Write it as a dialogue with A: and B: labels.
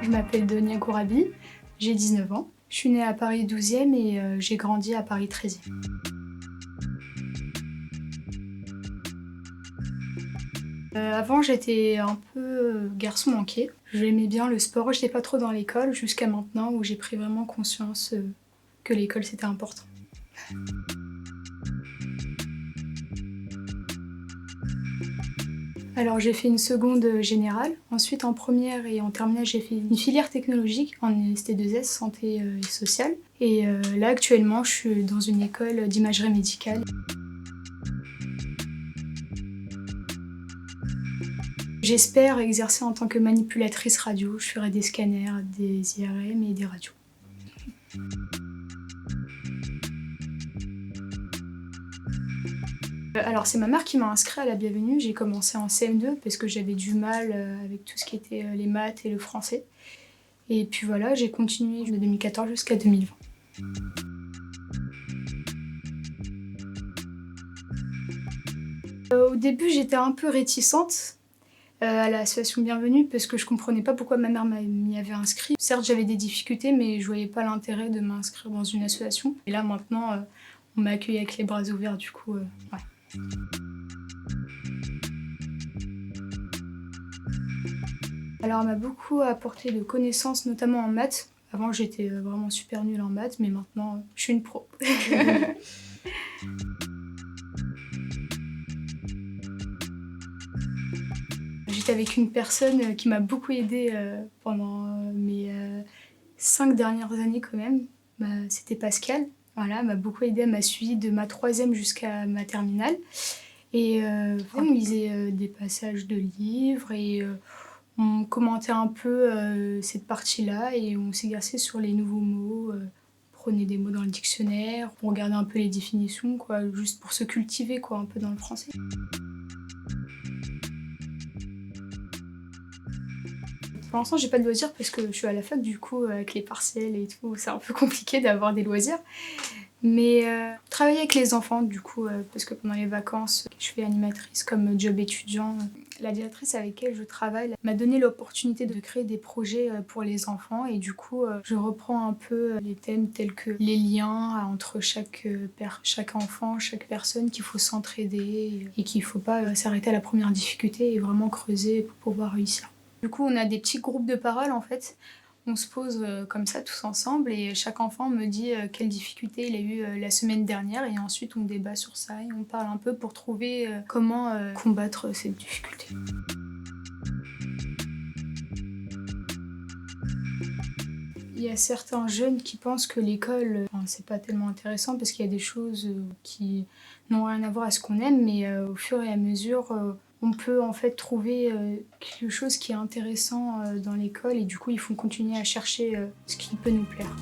A: Je m'appelle Donia Gourabi, j'ai 19 ans. Je suis née à Paris 12e et j'ai grandi à Paris 13e. Avant, j'étais un peu garçon manqué. J'aimais bien le sport, j'étais pas trop dans l'école jusqu'à maintenant où j'ai pris vraiment conscience que l'école c'était important. Alors j'ai fait une seconde générale, ensuite en première et en terminale j'ai fait une filière technologique en ST2S, santé et sociale. Et là actuellement je suis dans une école d'imagerie médicale. J'espère exercer en tant que manipulatrice radio, je ferai des scanners, des IRM et des radios. Alors c'est ma mère qui m'a inscrit à la bienvenue, j'ai commencé en CM2 parce que j'avais du mal avec tout ce qui était les maths et le français. Et puis voilà, j'ai continué de 2014 jusqu'à 2020. Au début j'étais un peu réticente à l'association Bienvenue parce que je comprenais pas pourquoi ma mère m'y avait inscrit. Certes j'avais des difficultés mais je voyais pas l'intérêt de m'inscrire dans une association. Et là maintenant on m'a accueillie avec les bras ouverts du coup. Ouais. Alors elle m'a beaucoup apporté de connaissances, notamment en maths. Avant j'étais vraiment super nulle en maths, mais maintenant je suis une pro. J'étais avec une personne qui m'a beaucoup aidée pendant mes 5 dernières années quand même. C'était Pascal. Voilà, elle m'a beaucoup aidée, elle m'a suivie de ma 3e jusqu'à ma terminale. Et on lisait des passages de livres et on commentait un peu cette partie-là et on s'exerçait sur les nouveaux mots. On prenait des mots dans le dictionnaire, on regardait un peu les définitions, quoi, juste pour se cultiver quoi, un peu dans le français. Pour l'instant, j'ai pas de loisirs parce que je suis à la fac, du coup, avec les partiels et tout, c'est un peu compliqué d'avoir des loisirs. Mais travailler avec les enfants, du coup, parce que pendant les vacances, je fais animatrice comme job étudiant. La directrice avec laquelle je travaille m'a donné l'opportunité de créer des projets pour les enfants et du coup, je reprends un peu les thèmes tels que les liens entre chaque enfant, chaque personne, qu'il faut s'entraider et qu'il faut pas s'arrêter à la première difficulté et vraiment creuser pour pouvoir réussir. Du coup, on a des petits groupes de parole en fait. On se pose comme ça tous ensemble et chaque enfant me dit quelle difficulté il a eu la semaine dernière et ensuite on débat sur ça et on parle un peu pour trouver comment combattre cette difficulté. Il y a certains jeunes qui pensent que l'école, c'est pas tellement intéressant parce qu'il y a des choses qui n'ont rien à voir à ce qu'on aime, mais au fur et à mesure, on peut en fait trouver quelque chose qui est intéressant dans l'école et du coup, il faut continuer à chercher ce qui peut nous plaire.